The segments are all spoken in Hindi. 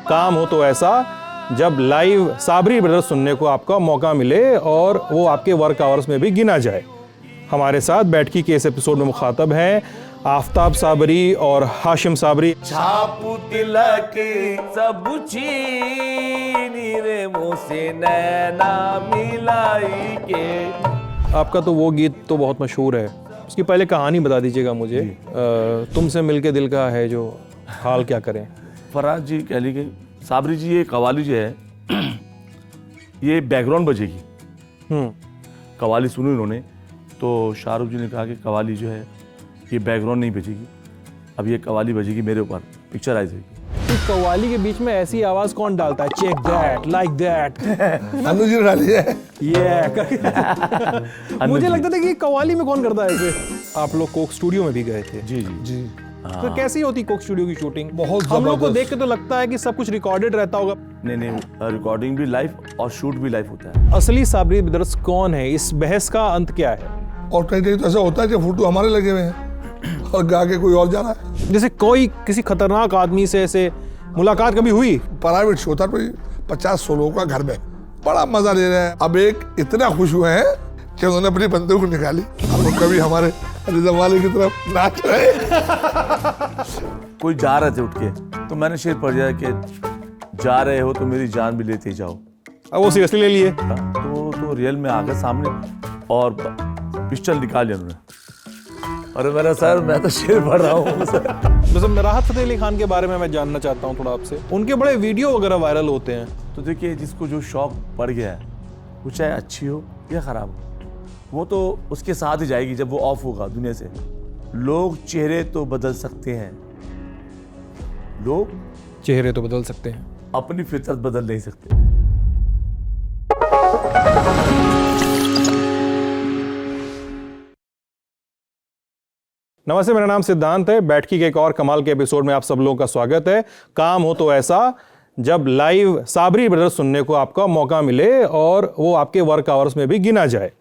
काम हो तो ऐसा जब लाइव साबरी ब्रदर्स सुनने को आपका मौका मिले और वो आपके वर्क आवर्स में भी गिना जाए। हमारे साथ बैठकी के इस एपिसोड में मुखातब हैं आफ्ताब साबरी और हाशिम साबरी। छापू तिलक सब छीनी रे मुँह से नैना मिलाई के। आपका तो वो गीत तो बहुत मशहूर है, उसकी पहले कहानी बता दीजिएगा मुझे। तुमसे मिलके दिल का है जो हाल क्या करें। फराज जी कह लीजिए, साबरी जी ये कवाली जो है ये बैकग्राउंड बजेगी। कवाली सुनी उन्होंने तो शाहरुख जी ने कहा कि कवाली जो है ये बैकग्राउंड नहीं बजेगी, अब ये कवाली बजेगी मेरे ऊपर, पिक्चराइज होगी। तो कव्वाली के बीच में ऐसी आवाज कौन डालता है? Check that, like that. Anuj ji डाली है ये मुझे लगता था कि कव्वाली में कौन करता है ऐसे। आप लोग कोक स्टूडियो में भी गए थे? जी जी जी। तो कैसी होती कोक स्टूडियो की शूटिंग? बहुत हम लोग को जबरदस्त। देख के तो लगता है कि सब कुछ रिकॉर्डेड रहता होगा। नहीं, रिकॉर्डिंग भी लाइव और शूट भी लाइव होता है। असली साबरी ब्रदर्स कौन है, इस बहस का अंत क्या है? और कहीं कहीं तो ऐसा होता है कि फोटो हमारे लगे हुए हैं और गा के कोई और जा रहा है। जैसे कोई किसी खतरनाक आदमी से ऐसे मुलाकात कभी हुई? प्राइवेट शो था, 50-100 लोगों का घर में, बड़ा मजा ले रहे हैं। अब एक इतना खुश हुए हैं कि उन्होंने अपनी बंदूक निकाली, अब वो कभी हमारे रिदम वाले की तरफ नाच रहे। कोई जा रहे थे उठ के, तो मैंने शेर पढ़ दिया कि जा रहे हो तो मेरी जान भी लेते जाओ। अब वो सीरियसली ले लिए? तो रियल में आ गए सामने और पिस्टल निकाल लिया उन्होंने। अरे मेरा सर, मैं तो शेर पढ़ रहा हूँ। मतलब राहत फतेह अली खान के बारे में मैं जानना चाहता हूँ थोड़ा आपसे। उनके बड़े वीडियो वगैरह वायरल होते हैं। तो देखिए, जिसको जो शौक पड़ गया है, वो चाहे अच्छी हो या खराब हो, वो तो उसके साथ ही जाएगी जब वो ऑफ होगा दुनिया से। लोग चेहरे तो बदल सकते हैं, लोग चेहरे तो बदल सकते हैं, अपनी फितरत बदल नहीं सकते। नमस्ते, मेरा नाम सिद्धांत है। बैठकी के एक और कमाल के एपिसोड में आप सब लोगों का स्वागत है। काम हो तो ऐसा जब लाइव साबरी ब्रदर्स सुनने को आपका मौका मिले और वो आपके वर्क आवर्स में भी गिना जाए।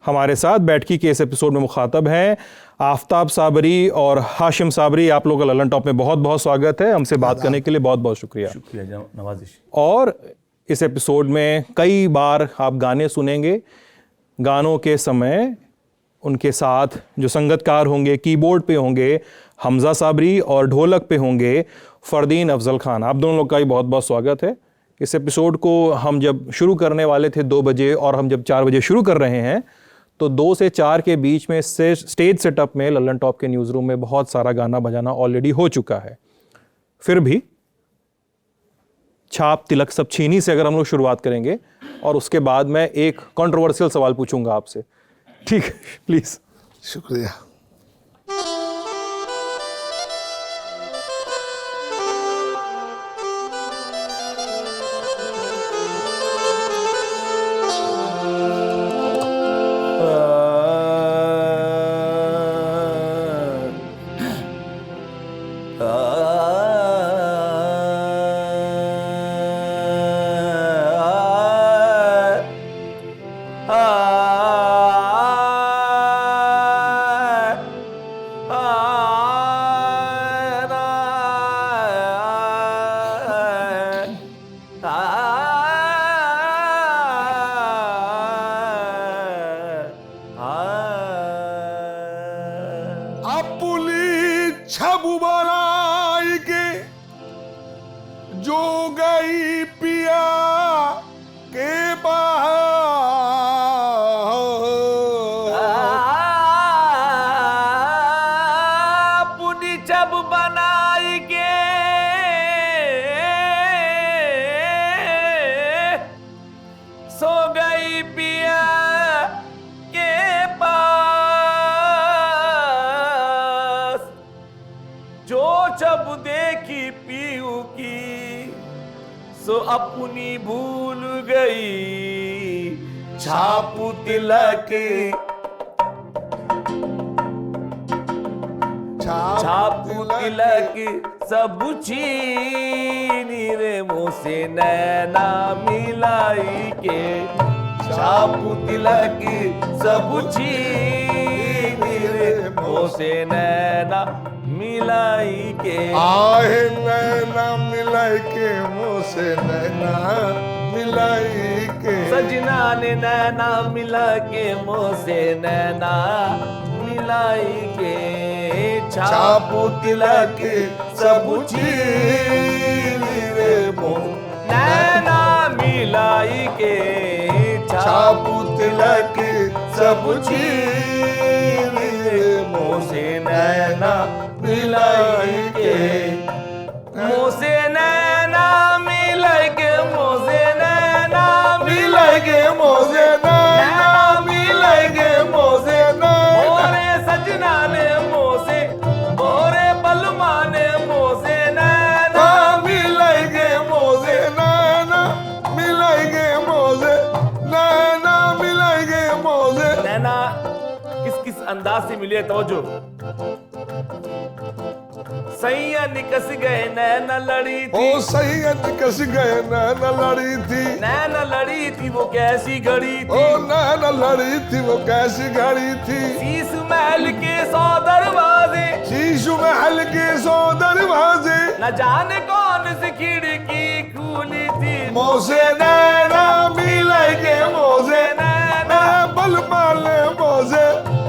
हमारे साथ बैठकी के इस एपिसोड में मुखातब हैं आफ्ताब साबरी और हाशिम साबरी। आप लोगों का ललन टॉप में बहुत बहुत स्वागत है। हमसे बात करने के लिए बहुत बहुत शुक्रिया। शुक्रिया, नवाजिश। और इस एपिसोड में कई बार आप गाने सुनेंगे। गानों के समय उनके साथ जो संगतकार होंगे, कीबोर्ड पे होंगे हमजा साबरी और ढोलक पे होंगे फरदीन अफजल खान। आप दोनों लोग का भी बहुत बहुत स्वागत है। इस एपिसोड को हम जब शुरू करने वाले थे 2 बजे और हम जब 4 बजे शुरू कर रहे हैं, तो 2 से 4 के बीच में से स्टेज सेटअप में ललन टॉप के न्यूज़ रूम में बहुत सारा गाना बजाना ऑलरेडी हो चुका है। फिर भी छाप तिलक सब छीनी से अगर हम लोग शुरुआत करेंगे और उसके बाद मैं एक कंट्रोवर्शियल सवाल पूछूंगा आपसे, ठीक है? प्लीज। शुक्रिया। जो गई पिया के पुनी जब बनाई के सो गई पिया के पास, जो जब देखी पीऊ की सो अपनी भूल गई, छापू तिलक छापू तिलक सब छीनी रे मुँह से नैना मिलाई के, छापू तिलक सब छीनी रे मुँह से नैना मिलाई के आहे नैना मिलाई के मुझसे नैना मिलाई के सजना ने नैना मिला के मुझसे नैना मिलाई के छापू तिलक सब चीर रे मोह नैना मिलाई के छापू तिलक सब चीर रे मोसे नैना मिलाई के मोसे नैना मिलाई के मोसे नैना मिलाई के मोसे नैना मिलाई के मोसे नैना मोरे सजना ने मोसे मोरे बलमा ने मोसे नैना मिलाई के मोसे नैना मिलाई के मोसे नैना मिलाई के मोसे नैना किस किस अंदाज से मिले तवज्जो सैया निकस गए नैना लड़ी थी ओ सही निकस गए नैना लड़ी थी नैना लड़ी थी वो कैसी घड़ी ओ थी नैना लड़ी थी वो कैसी घड़ी थी शीश महल के 100 दरवाजे शीशु महल के 100 दरवाजे न जाने कौन सी खिड़की खुली थी मोसे नैना मिलाई के मोसे नैना बल माले मोसे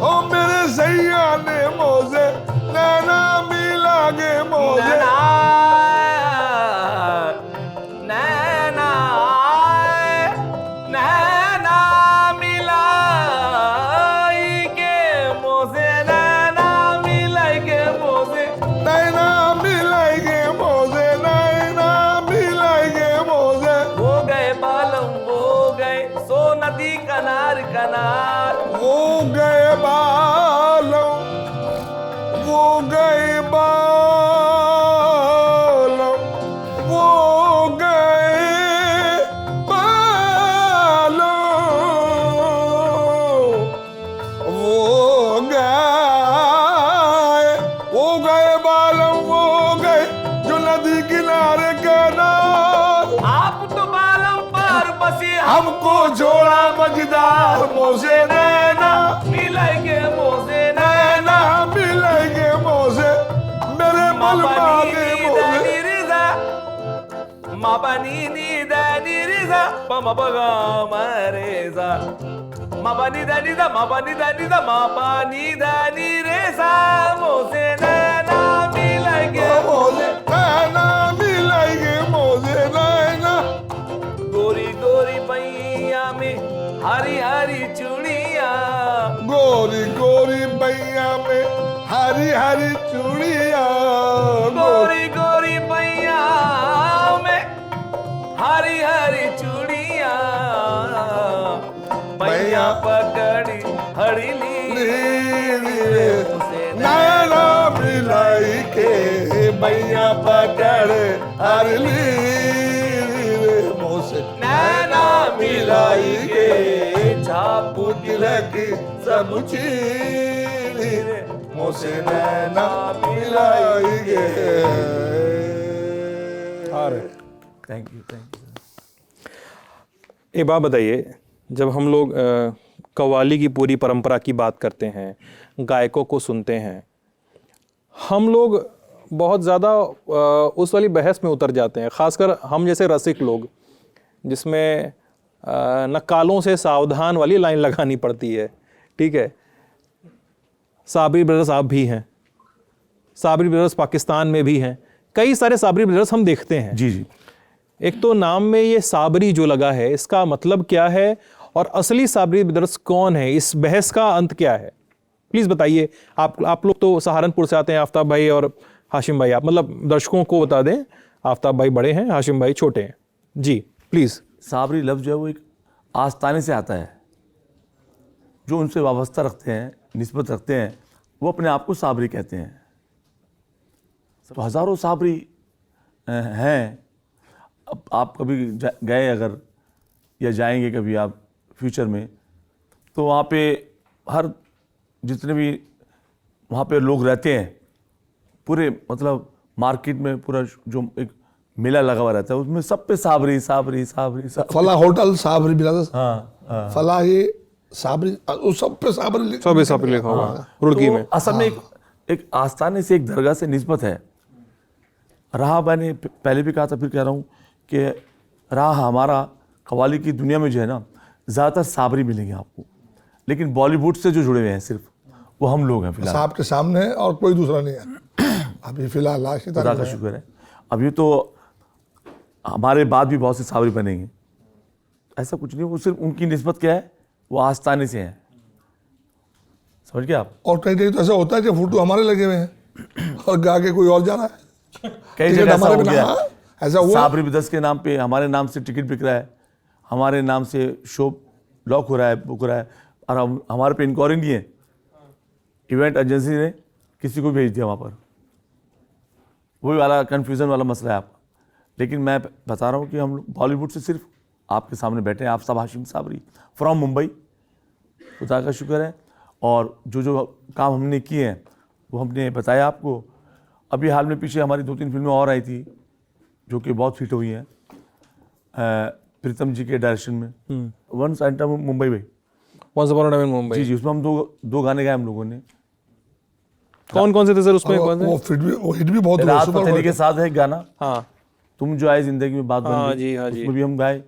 ओ मेरे सैया ने मोसे नैना मिला के मोसे नैना नैना नैना मिलाई के मोसे नैना मिलाई के मोसे नैना मिलाई के मोसे नैना मिलाई के मोसे वो गए बालम वो गए सो नदी कनार कनार वो गए बालों वो गए बालों वो गए बालों वो गए बालों वो गए जो नदी किनारे किनार आप तो बालम पर बसे हमको जोड़ा मजदार मोसे नैना मिलाई के मोसे नैना मिलेंगे मोसे मेरे बल मांगे मोसे Mabani ni dani riza, mama baga mareza. Mabani dani da, mabani dani da, mabani dani reza. Mose nana milage, मोसे नैना मिलेंगे मोसे नैना गोरी गोरी पैया में हरी हरी चूड़िया. गोरी गोरी बैया में हरी हरी चूड़िया गोरी गोरी पैया में हरी हरी चूड़िया. पैया पकड़ी हड़ी ली. नैना मिलाई के बैया पकड़ हरली मोसे नैना मिलाई के छापू तिलक सब चीरी मोसे नैना मिलाई गे थैंक यू. एक बात बताइए, जब हम लोग कव्वाली की पूरी परंपरा की बात करते हैं, गायकों को सुनते हैं, हम लोग बहुत ज़्यादा उस वाली बहस में उतर जाते हैं, ख़ासकर हम जैसे रसिक लोग, जिसमें नक्कालों से सावधान वाली लाइन लगानी पड़ती है. ठीक है, साबरी ब्रदर्स आप भी हैं, साबरी ब्रदर्स पाकिस्तान में भी हैं, कई सारे साबरी ब्रदर्स हम देखते हैं. जी जी. एक तो नाम में ये साबरी जो लगा है, इसका मतलब क्या है और असली साबरी ब्रदर्स कौन है, इस बहस का अंत क्या है? प्लीज़ बताइए. आप लोग तो सहारनपुर से आते हैं, आफ्ताब भाई और हाशिम भाई, आप मतलब दर्शकों को बता दें, आफ्ताब भाई बड़े हैं, हाशिम भाई छोटे हैं. जी प्लीज़. साबरी लफ्ज़ जो है वो एक आस्ताने से आता है. जो उनसे वाबस्ता रखते हैं, निस्बत रखते हैं, वो अपने आप को साबरी कहते हैं. तो हज़ारों साबरी हैं. अब आप कभी गए अगर या जाएंगे कभी आप फ्यूचर में, तो वहाँ पे हर जितने भी वहाँ पे लोग रहते हैं, पूरे मतलब मार्केट में पूरा जो एक मेला लगा हुआ रहता है, उसमें सब पे साबरी साबरी साबरी साबरी. फला होटल साबरी ब्रदर्स हाँ. फला ये साबरी उस सब पे साबरी सब लिखा हुआ है रुड़की में. असल में एक एक आस्थाने से, एक दरगाह से निस्बत है। रहा, मैंने पहले भी कहा था, फिर कह रहा हूँ कि रहा हमारा कव्वाली की दुनिया में जो है ना, ज़्यादातर साबरी मिलेंगे आपको, लेकिन बॉलीवुड से जो जुड़े हुए हैं सिर्फ वो हम लोग हैं फिलहाल। साहब के सामने है और कोई दूसरा नहीं है अभी फिलहाल। खुदा का शुक्र है। अभी तो हमारे बाद भी बहुत से साबरी बनेंगे, ऐसा कुछ नहीं। वो सिर्फ उनकी निस्बत क्या है, वो आस्थाने से हैं, समझ गए आप। और कहीं कहीं तो ऐसा होता है कि फोटो हमारे लगे हुए हैं और गा के कोई और जा रहा है। कई जगह ऐसा हो गया, ऐसा हुआ। साबरी बिदस के नाम पे हमारे नाम से टिकट बिक रहा है, हमारे नाम से शो लॉक हो रहा है, बुक हो रहा है, और हमारे पे इंक्वायरी नहीं है। इवेंट एजेंसी ने किसी को भेज दिया वहाँ पर, वही वाला कन्फ्यूज़न वाला मसला है आपका। लेकिन मैं बता रहा हूँ कि हम लोग बॉलीवुड से सिर्फ आपके सामने बैठे हैं, आप सब हाशिम साबरी फ्रॉम मुंबई, खुदा का शुक्र है। और जो जो काम हमने किए हैं वो हमने बताया आपको। अभी हाल में पीछे हमारी 2-3 फिल्में और आई थी जो कि बहुत हिट हुई हैं, प्रीतम जी के डायरेक्शन में, वंस एंड मुंबई में, once upon a time in Mumbai. जी जी, उसमें हम दो गाने गाए हम लोगों ने। कौन कौन से थे सर उसमें? कौन से? वो हिट भी बहुत हुआ, राहत सुपर फतेह अली हुआ। के साथ है एक गाना, हाँ तुम जो आए जिंदगी में बात बन हाँ गई, जी, हाँ जी। उसमें भी हम गाए।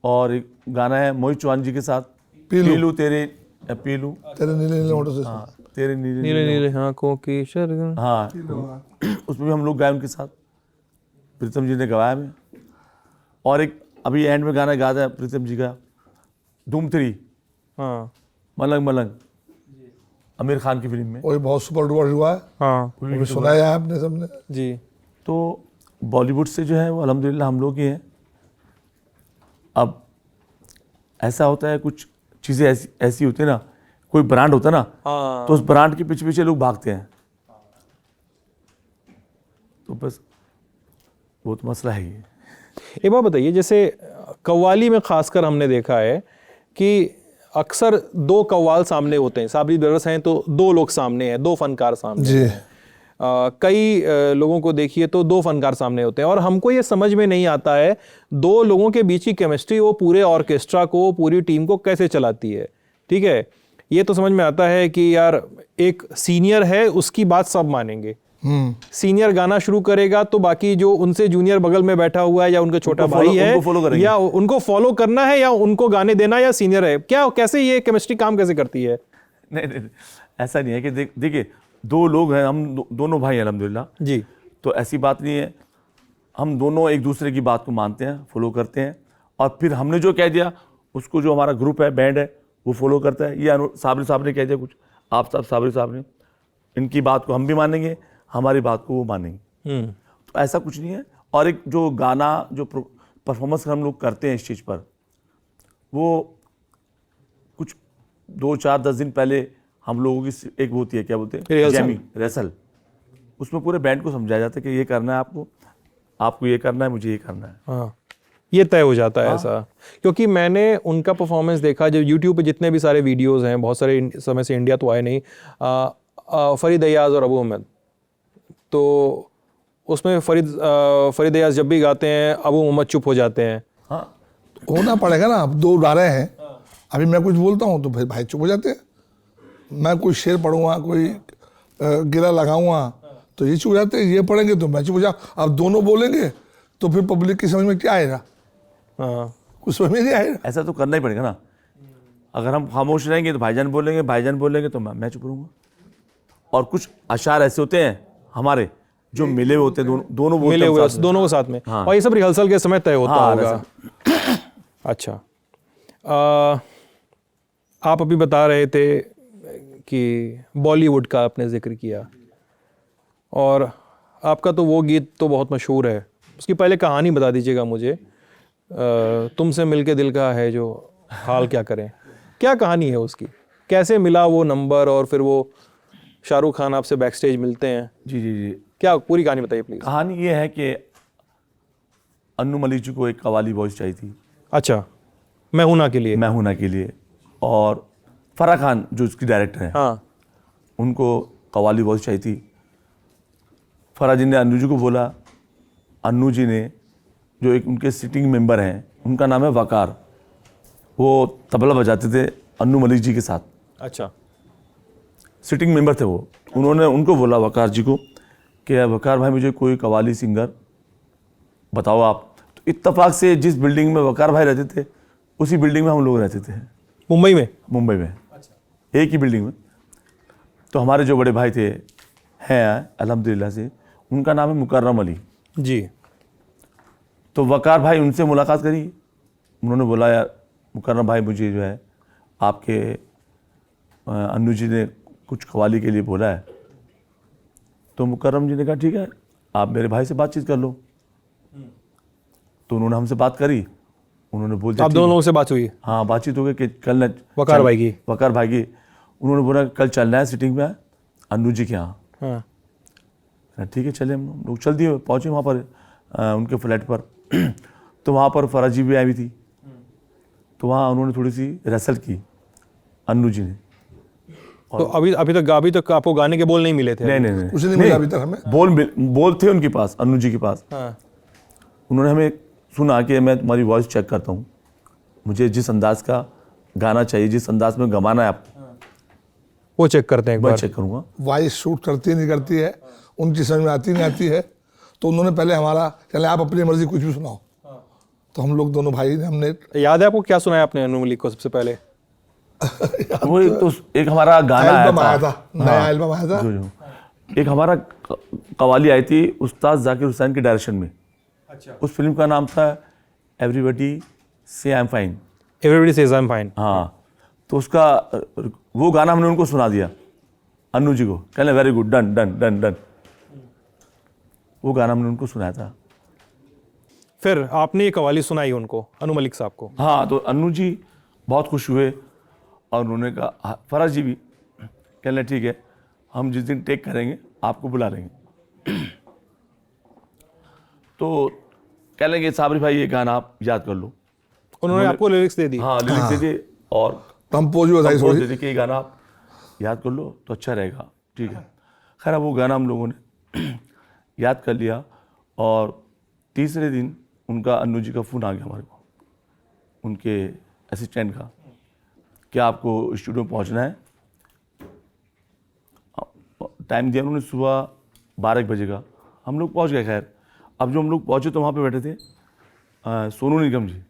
और एक गाना है मोहित चौहान जी के साथ, पीलू। पीलू तेरे पीलू, तेरे नीले नीले होठों से। हाँ तेरे नीले नीले नीले आंखों की शरगन। हाँ, उसमें भी हम लोग गाए उनके साथ, प्रीतम जी ने गवाया में। और एक अभी एंड में गाना गाया था प्रीतम जी का, धूम 3 हाँ मलंग मलंग, आमिर खान की फिल्म में। वो बहुत सुपर डुपर हुआ है, हाँ वो भी सुनाया है आपने सबने। जी। तो बॉलीवुड से जो है वो अल्हम्दुलिल्लाह हम लोग ही हैं। अब ऐसा होता है, कुछ चीज़ें ऐसी होती है ना, कोई ब्रांड होता है ना, हाँ तो उस ब्रांड के पीछे पीछे लोग भागते हैं, तो बस वो तो मसला है ये। एक बात बताइए, जैसे कव्वाली में खासकर हमने देखा है कि अक्सर 2 कव्वाल सामने होते हैं, साबरी ब्रदर्स हैं तो 2 लोग सामने हैं, 2 फनकार सामने जी। हैं। कई लोगों को देखिए तो 2 फनकार सामने होते हैं, और हमको ये समझ में नहीं आता है 2 लोगों के बीच की केमिस्ट्री वो पूरे ऑर्केस्ट्रा को, पूरी टीम को कैसे चलाती है। ठीक है, ये तो समझ में आता है कि यार एक सीनियर है, उसकी बात सब मानेंगे। सीनियर गाना शुरू करेगा तो बाकी जो उनसे जूनियर बगल में बैठा हुआ है या उनका छोटा भाई है, उनको follow करेंगे। या उनको फॉलो करना है या उनको गाने देना, या सीनियर है क्या, कैसे ये केमिस्ट्री काम कैसे करती है? नहीं, ऐसा नहीं है कि देखिए 2 लोग हैं, हम दोनों भाई हैं अल्हम्दुलिल्लाह जी। तो ऐसी बात नहीं है। हम दोनों एक दूसरे की बात को मानते हैं, फॉलो करते हैं, और फिर हमने जो कह दिया उसको जो हमारा ग्रुप है, बैंड है, वो फॉलो करता है। ये साबरी साहब ने कह दिया कुछ, आप सब साबरी साहब ने, इनकी बात को हम भी मानेंगे, हमारी बात को वो मानेंगे। तो ऐसा कुछ नहीं है। और एक जो गाना, जो परफॉर्मेंस हम लोग करते हैं स्टेज पर, वो कुछ 2-4-10 दिन पहले हम लोगों की एक वो होती है, क्या बोलते हैं, रिहर्सल। Jamming, rehearsal. उसमें पूरे बैंड को समझाया जाता है कि ये करना है आपको ये करना है, मुझे ये करना है। हाँ, ये तय हो जाता है ऐसा। क्योंकि मैंने उनका परफॉर्मेंस देखा, जब यूट्यूब पे जितने भी सारे वीडियोस हैं, बहुत सारे समय से इंडिया तो आए नहीं, फरीद अय्याज और अबू अहमद, तो उसमें फरीद अय्याज जब भी गाते हैं अबू मोहम्मद चुप हो जाते हैं। हाँ, होना पड़ेगा ना, अब 2 गा रहे हैं, अभी मैं कुछ बोलता हूँ तो फिर भाई चुप हो जाते हैं। मैं कोई शेर पढ़ूंगा, कोई गिरा लगाऊंगा तो ये चुप हो जाते हैं, ये पढ़ेंगे तो मैं चुप हो जाऊँ। अब दोनों बोलेंगे तो फिर पब्लिक की समझ में क्या आएगा? हाँ कुछ समझ में नहीं आएगा। ऐसा तो करना ही पड़ेगा ना। अगर हम खामोश रहेंगे तो भाईजान बोलेंगे तो मैं चुप रहूँगा। और कुछ अशार ऐसे होते हैं हमारे जो मिले हुए होते हैं, दोनों बोलते मिले हैं हुए साथ में। दोनों के साथ में। हाँ। और ये सब रिहर्सल के समय तय होता हाँ, होगा। अच्छा, आप अभी बता रहे थे कि बॉलीवुड का आपने जिक्र किया, और आपका तो वो गीत तो बहुत मशहूर है, उसकी पहले कहानी बता दीजिएगा मुझे। तुमसे मिलके दिल का है जो हाल क्या करें, क्या कहानी है उसकी, कैसे मिला वो नंबर, और फिर वो शाहरुख खान आपसे बैक स्टेज मिलते हैं? जी जी जी, क्या पूरी कहानी बताइए प्लीज। कहानी ये है कि अन्नू मलिक जी को एक कवाली वॉइस चाहिए थी, अच्छा, मैं हूं ना के लिए। मैं हूं ना के लिए, और फराह खान जो उसकी डायरेक्टर हैं, हाँ उनको कवाली वॉइस चाहिए थी। फराह जी ने अन्नू जी को बोला, अन्नू जी ने, जो एक उनके सिटिंग मेंबर हैं, उनका नाम है वकार, वो तबला बजाते थे अन्नू मलिक जी के साथ। अच्छा। सिटिंग मेंबर थे वो, उन्होंने उनको बोला वकार जी को कि वकार भाई मुझे कोई कवाली सिंगर बताओ आप। तो इत्तेफाक से जिस बिल्डिंग में वकार भाई रहते थे उसी बिल्डिंग में हम लोग रहते थे, मुंबई में? मुंबई में। एक ही बिल्डिंग में। तो हमारे जो बड़े भाई थे हैं अल्हम्दुलिल्लाह से, उनका नाम है मुकर्रम अली जी। तो वकार भाई उनसे मुलाकात करी, उन्होंने बोला यार मुकर्रम भाई मुझे जो है आपके अन्नू जी ने कुछ कवाली के लिए बोला है। तो मुकर्रम जी ने कहा ठीक है आप मेरे भाई से बातचीत कर लो। तो उन्होंने हमसे बात करी, उन्होंने बोल दिया आप दोनों लोगों से बात हुई? हाँ बातचीत हो गई कि कल न वकार भाई की? वकार भाई की। उन्होंने बोला कल चलना है सिटिंग में अन्नू जी के यहाँ। हाँ। ठीक है चले, हम लोग चल दिए, पहुँचे वहाँ पर उनके फ्लैट पर। तो वहाँ पर फराज जी भी आई हुई थी, तो वहाँ उन्होंने थोड़ी सी रिहर्सल की अन्नू जी ने। तो अभी तक आपको गाने के बोल नहीं मिले थे? नहीं कुछ नहीं मिला अभी तक हमें। बोल थे उनके पास, अन्नू जी के पास। हाँ। उन्होंने हमें सुना कि मैं तुम्हारी वॉइस चेक करता हूँ, मुझे जिस अंदाज का गाना चाहिए, जिस अंदाज में गवाना है आप, वो चेक करते हैं एक मैं बार। चेक करूँगा। वॉइस शूट करती है नहीं करती है, उनकी समझ में आती नहीं आती है। तो उन्होंने पहले हमारा चले आप अपनी मर्जी कुछ भी सुनाओ। तो हम लोग दोनों भाई ने हमने याद है आपको क्या सुनाया आपने अन्नू मलिक को सबसे पहले? वो एक हमारा गाना एल्बम आया था, हाँ, नया एल्बम आया था। जो एक हमारा कवाली आई थी उस्ताद जाकिर हुसैन के डायरेक्शन में। अच्छा। उस फिल्म का नाम था एवरीबॉडी से I am fine. Everybody says I am fine. हाँ, तो उसका वो गाना हमने उनको सुना दिया अन्नू जी को, कहने very good, done done done done. वो गाना हमने उनको सुनाया था। फिर आपने ये कवाली सुनाई उनको, अन्नू मलिक साहब को? हाँ, तो अन्नू जी बहुत खुश हुए और उन्होंने कहा, फराज जी भी कहने ठीक है हम जिस दिन टेक करेंगे आपको बुला लेंगे। तो कह लेंगे साबरी भाई ये गाना आप याद कर लो। उन्होंने आपको लिरिक्स दे दी? हाँ, लिरिक्स दे दिए और कंपोज भी बताई कंपोज थोड़ी। दे दी कि ये गाना आप याद कर लो तो अच्छा रहेगा। ठीक है, खैर वो गाना हम लोगों ने याद कर लिया और तीसरे दिन उनका अन्नू जी का फ़ोन आ गया हमारे को, उनके असिस्टेंट का, क्या आपको स्टूडियो में पहुंचना है। टाइम दिया उन्होंने सुबह 12 बजे का। हम लोग पहुंच गए। खैर अब जो हम लोग पहुंचे तो वहाँ पे बैठे थे सोनू निगम जी।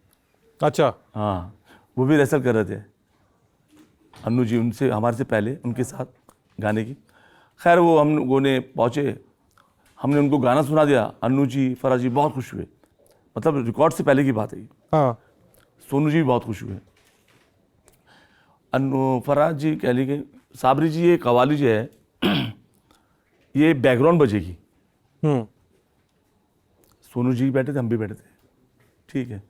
अच्छा। हाँ, वो भी रिहर्सल कर रहे थे अन्नू जी उनसे, हमारे से पहले उनके साथ गाने की। खैर वो हम लोगों ने पहुँचे, हमने उनको गाना सुना दिया। अन्नू जी, फराज जी बहुत खुश हुए, मतलब रिकॉर्ड से पहले की बात है। हाँ। सोनू जी भी बहुत खुश हुए। अन्नू, फराज जी कह लीजिए, साबरी जी ये कवाली जो है ये बैकग्राउंड बजेगी। सोनू जी बैठे थे, हम भी बैठे थे। ठीक है,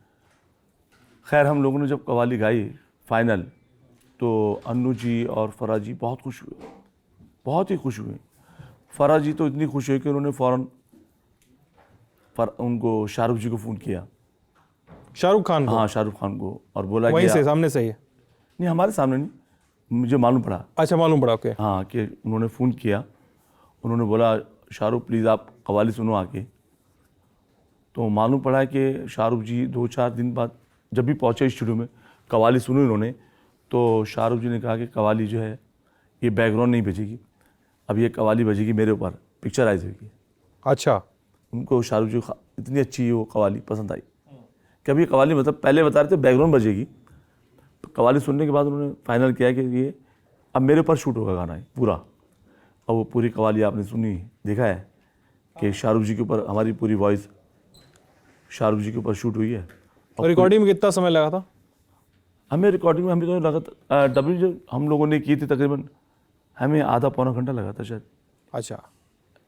खैर हम लोगों ने जब कवाली गाई फाइनल, तो अन्नू जी और फराज जी बहुत खुश हुए, बहुत ही खुश हुए। फराज जी तो इतनी खुश हुए कि उन्होंने फ़ौरन उनको शाहरुख जी को फ़ोन किया। शाहरुख खान को? हाँ, शाहरुख खान को, और बोला वहीं कि से, सामने से ही? नहीं, हमारे सामने नहीं, मुझे मालूम पड़ा। अच्छा, मालूम पड़ा। ओके। हाँ, कि उन्होंने फ़ोन किया, उन्होंने बोला शाहरुख प्लीज़ आप कवाली सुनो आके। तो मालूम पड़ा कि शाहरुख जी 2-4 दिन बाद जब भी पहुँचे स्टूडियो में, कवाली सुनी उन्होंने, तो शाहरुख जी ने कहा कि कवाली जो है ये बैकग्राउंड नहीं बजेगी, अब ये कवाली बजेगी मेरे ऊपर, पिक्चराइज होगी। अच्छा। उनको शाहरुख जी को इतनी अच्छी वो कवाली पसंद आई कि अब ये कवाली, मतलब पहले बता रहे थे बैकग्राउंड बजेगी, तो कवाली सुनने के बाद उन्होंने फाइनल किया कि ये अब मेरे ऊपर शूट होगा गाना है पूरा। और वो पूरी कवाली आपने सुनी, देखा है कि शाहरुख जी के ऊपर हमारी पूरी वॉइस शाहरुख जी के ऊपर शूट हुई है। और रिकॉर्डिंग में कितना समय लगा था? हमें रिकॉर्डिंग में, हमें तो लगा था डबिंग जो हम लोगों ने की थी तकरीबन हमें आधा पौना घंटा लगा था शायद। अच्छा।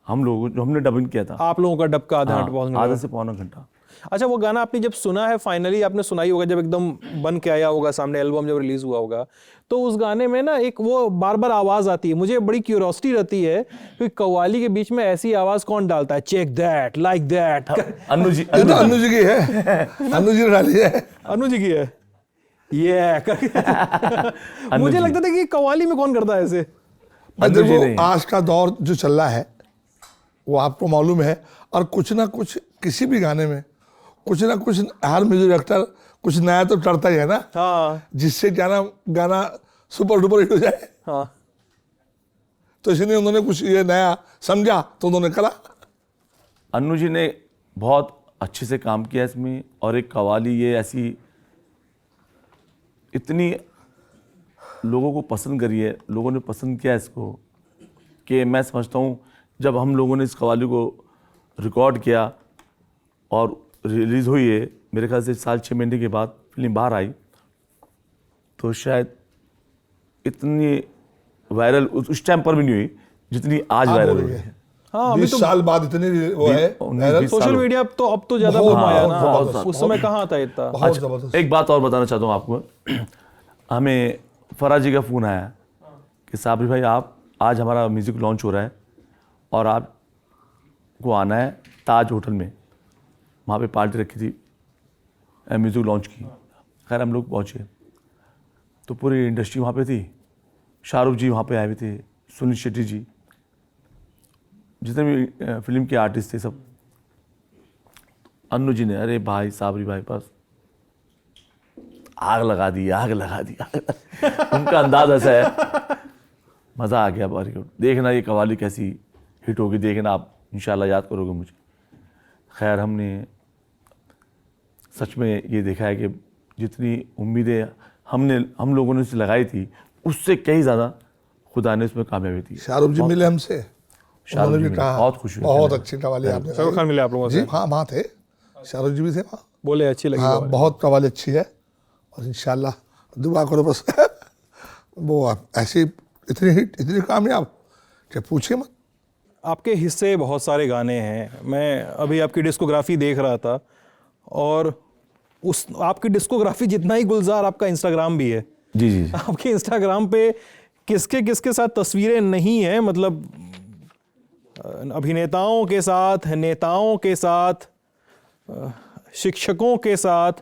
हम लोग जो हमने डबिंग किया था, आप लोगों का डब का आधा घंटा? आधा से पौना घंटा। अच्छा, वो गाना आपने जब सुना है फाइनली, आपने सुनाई होगा जब एकदम बन के आया होगा सामने, एल्बम जब रिलीज हुआ होगा, तो उस गाने में ना एक वो बार बार आवाज आती है। मुझे बड़ी क्यूरियोसिटी रहती है कि कव्वाली के बीच में ऐसी आवाज कौन डालता है, check that, like that? Annu ji, ये तो अन्नू जी की है, अन्नू जी ने डाली है। अन्नू जी की है ये? मुझे लगता था कि कव्वाली में कौन करता है ऐसे। अन्नू जी नहीं। देखो आज का दौर जो चल रहा है वो आपको मालूम है, और कुछ ना कुछ किसी भी गाने में कुछ ना कुछ हर म्यूजिक डायरेक्टर कुछ नया तो करता ही है ना। हाँ। जिससे क्या ना गाना सुपर डुपर हिट हो जाए। हाँ। तो इसलिए उन्होंने कुछ ये नया समझा तो उन्होंने करा। अन्नू जी ने बहुत अच्छे से काम किया इसमें, और एक कवाली ये ऐसी इतनी लोगों को पसंद करी है, लोगों ने पसंद किया इसको, कि मैं समझता हूँ जब हम लोगों ने इस कवाली को रिकॉर्ड किया और रिलीज़ हुई है, मेरे ख्याल से 6 महीने के बाद फिल्म बाहर आई, तो शायद इतनी वायरल उस टाइम पर भी नहीं हुई जितनी आज वायरल हुई है। हाँ, 20 साल बाद इतनी वो है 19-20 सोशल मीडिया अब तो ज्यादा बहुत- घुमाया ना, बहुत- उस समय कहाँ था इतना। बहुत जबरदस्त। एक बात और बताना चाहता हूँ आपको। हमें फराज जी का फ़ोन आया कि साबरी भाई आप आज हमारा म्यूज़िक लॉन्च हो रहा है और आपको आना है ताज होटल में, वहाँ पे पार्टी रखी थी म्यूज़िक लॉन्च की। खैर हम लोग पहुँचे तो पूरी इंडस्ट्री वहाँ पे थी, शाहरुख जी वहाँ पे आए हुए थे, सुनील शेट्टी जी, जितने भी फिल्म के आर्टिस्ट थे सब। अन्नू जी ने अरे भाई साबरी भाई बस आग लगा दी, आग लगा दी, उनका अंदाज ऐसा है, मज़ा आ गया। बॉलीवुड देखना ये कवाली कैसी हिट होगी, देखना आप इंशाल्लाह याद करोगे मुझे। खैर हमने सच में ये देखा है कि जितनी उम्मीदें हम लोगों ने उससे लगाई थी उससे कहीं ज़्यादा खुदा ने उसमें कामयाबी दी। शाहरुख जी मिले हमसे, शाहरुख उन्होंने जी भी मिले, कहा बहुत खुशी हुई। बहुत अच्छी कवाली आपने शाहरुख खान मिले आप लोगों जी से, हाँ वहाँ थे, शाहरुख जी भी थे वहाँ। बोले अच्छी लगी हाँ कवाली। बहुत कवाली अच्छी है और इंशाल्लाह दुआ करो बस वो ऐसी इतनी हिट इतनी कामयाब कि पूछे मत। आपके हिस्से बहुत सारे गाने हैं, मैं अभी आपकी डिस्कोग्राफी देख रहा था और उस आपकी डिस्कोग्राफी जितना ही गुलजार आपका इंस्टाग्राम भी है। जी जी जी। आपके इंस्टाग्राम पे किसके किसके साथ तस्वीरें नहीं हैं, मतलब अभिनेताओं के साथ, नेताओं के साथ, शिक्षकों के साथ,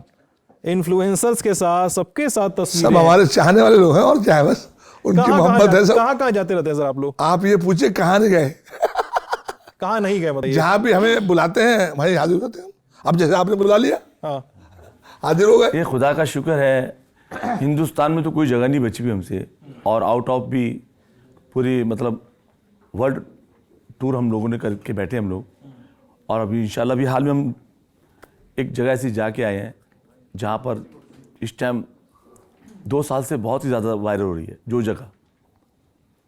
इन्फ्लुएंसर्स के साथ, सबके साथ सब तस्वीरें। हमारे चाहने वाले लोग हैं और क्या है, बस उनकी मोहब्बत है सब। कहाँ जाते रहते हैं सर आप लोग? आप ये पूछे कहाँ नहीं गए, कहाँ नहीं गए बताइए? जहाँ भी हमें बुलाते हैं वहीं हाजिर होते हैं हम। अब जैसे आपने बुला लिया हाँ, हाजिर हो गए। ये खुदा का शुक्र है, हिंदुस्तान में तो कोई जगह नहीं बची हुई हमसे, और आउट ऑफ भी पूरी मतलब वर्ल्ड टूर हम लोगों ने करके बैठे हम लोग। और अभी इंशाल्लाह भी हाल में हम एक जगह ऐसी जाके आए हैं जहाँ पर इस टाइम 2 साल से बहुत ही ज़्यादा वायरल हो रही है जो जगह।